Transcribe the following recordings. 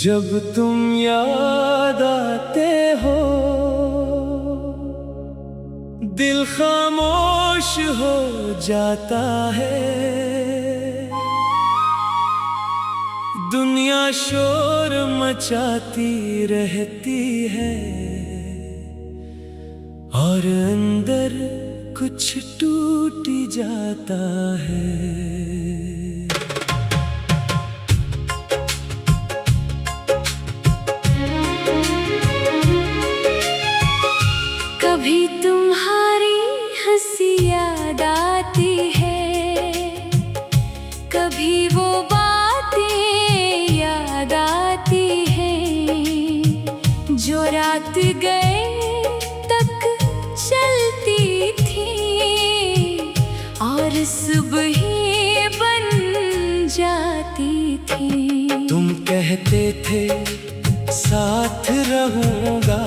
जब तुम याद आते हो दिल खामोश हो जाता है। दुनिया शोर मचाती रहती है और अंदर कुछ टूट जाता है। कभी तुम्हारी हंसी याद आती है, कभी वो बातें याद आती हैं जो रात गए तक चलती थी और सुबह बन जाती थी। तुम कहते थे साथ रहूंगा,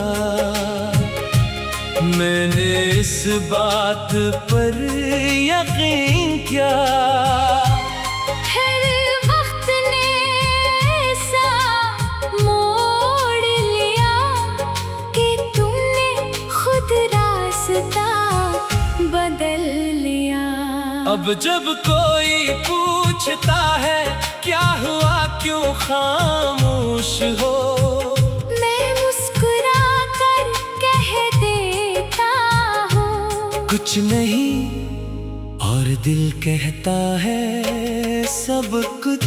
मैंने इस बात पर यकीन किया। फिर वक्त ने ऐसा मोड़ लिया कि तुमने खुद रास्ता बदल लिया। अब जब कोई पूछता है क्या हुआ, क्यों खामोश हो, कुछ नहीं, और दिल कहता है सब कुछ।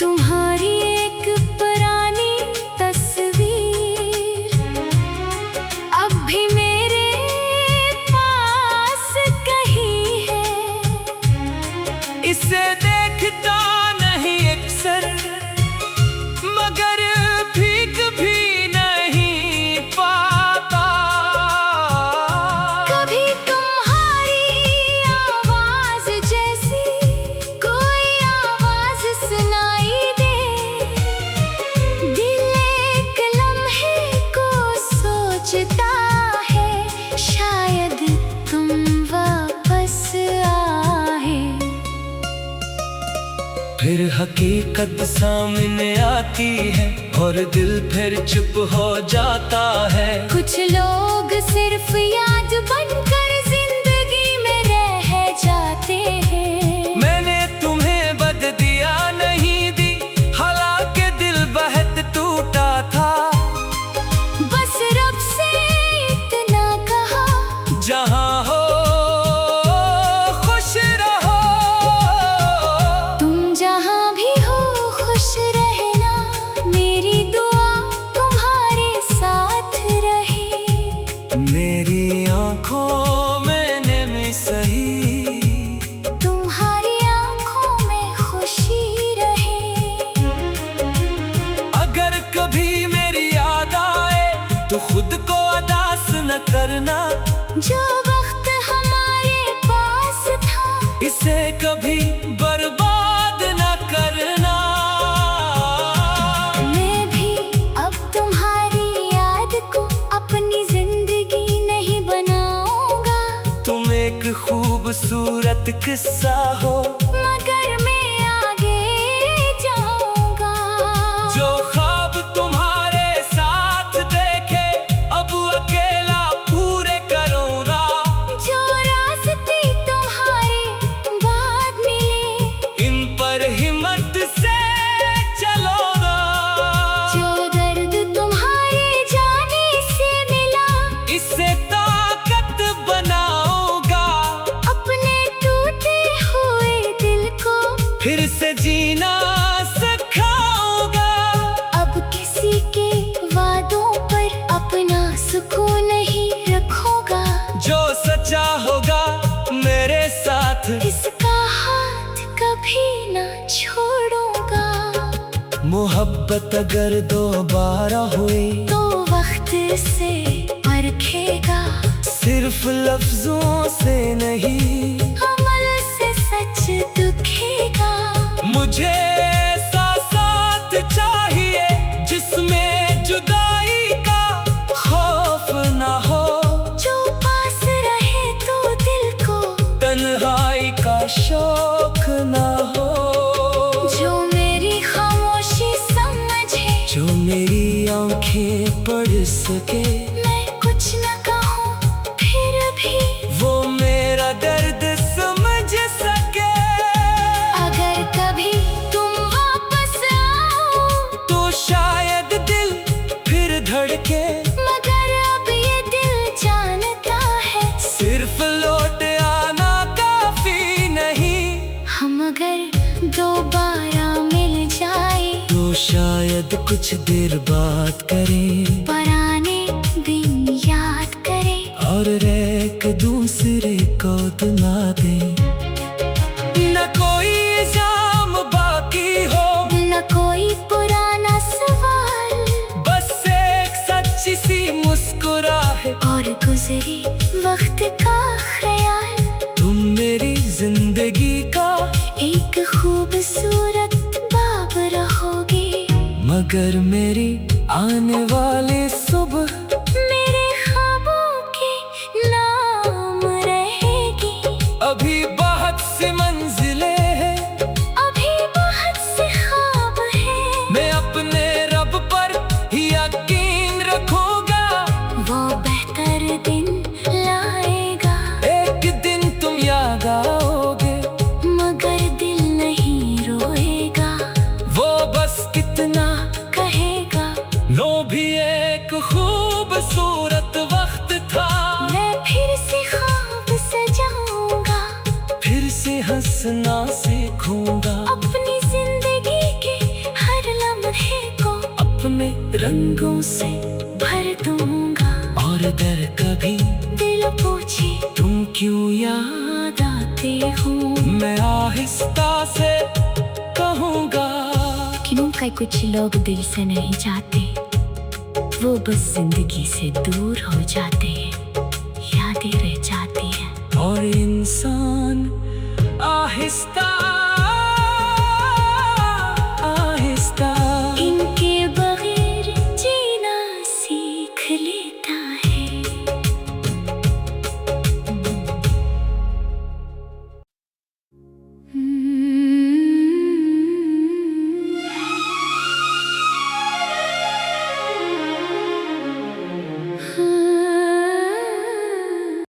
तुम्हारी एक पुरानी तस्वीर अब भी मेरे पास कहीं है। इसे देखता नहीं अक्सर, मगर भीख भी नहीं पाता। फिर हकीकत सामने आती है और दिल फिर चुप हो जाता है। कुछ लोग सिर्फ याद बनकर जिंदगी में रह जाते हैं। मैंने तुम्हें बद दिया नहीं दी, हालांकि दिल बहुत टूटा था। बस रब से इतना कहा, जहां हो खुश रहो। तुम जहां भी हो खुश रहना, मेरी दुआ तुम्हारे साथ रहे। मेरी आंखों में नमी सही, तुम्हारी आंखों में खुशी रहे। अगर कभी मेरी याद आए तो खुद को उदास न करना। जो वक्त हमारे पास था इसे कभी बर्बाद न करना। मैं भी अब तुम्हारी याद को अपनी जिंदगी नहीं बनाऊंगा। तुम एक खूबसूरत किस्सा हो, मगर मैं आगे जाऊंगा। जो ख्वाब तुम्हारे साथ देखे अब अकेला पूरे करूंगा। जो रास्ते तुम्हारे बाद मिले इन पर हिम्मत से चलो ना। जो दर्द तुम्हारे जाने से मिला इससे ताकत बनाऊंगा। अपने टूटे हुए दिल को फिर से जीना सिखाऊंगा। अब किसी के वादों पर अपना सुकून नहीं रखूंगा। जो सच्चा होगा मेरे साथ इसका हाथ कभी ना छोड़ूंगा। मोहब्बत अगर दोबारा हुई तो वक्त से परखेगा, सिर्फ लफ्जों से नहीं, अमल से सच दुखेगा। मुझे ऐसा साथ चाहिए जिसमें जुदाई का खौफ ना हो। जो पास रहे तो दिल को तन्हाई का शौक ना हो। जो मेरी शायद कुछ देर बात करें, पुराने दिन याद करें और एक दूसरे को दुआ दें। न कोई इल्जाम बाकी हो, न कोई पुराना सवाल, बस एक सच्ची सी मुस्कुराहट और गुजरे वक्त का ख्याल। तुम मेरी जिंदगी का एक खूबसूरत बाब रहोगे, मगर मेरी आने वाली सुबह मेरे ख्वाबों के नाम रहेगी। अभी बहुत सी मंजिलें हैं, अभी बहुत से ख्वाब हैं, मैं अपने रब पर यकीन रखूंगा। वो बेहतर दिन लाएगा। एक दिन तुम याद आओगे, मगर दिल नहीं रोएगा, वो बस कितना कहेगा लो भी एक खूबसूरत वक्त था। मैं फिर से ख्वाब सजाऊंगा, फिर से हंसना सीखूंगा, अपनी जिंदगी के हर लम्हे को अपने रंगों से भर दूंगा। और अगर कभी दिल पूछे तुम क्यों याद आते हो, मैं आहिस्ता से कहूँगा। क्योंकि कुछ लोग दिल से नहीं जाते, वो बस जिंदगी से दूर हो जाते हैं, यादें रह जाती हैं। और इंसान आहिस्ता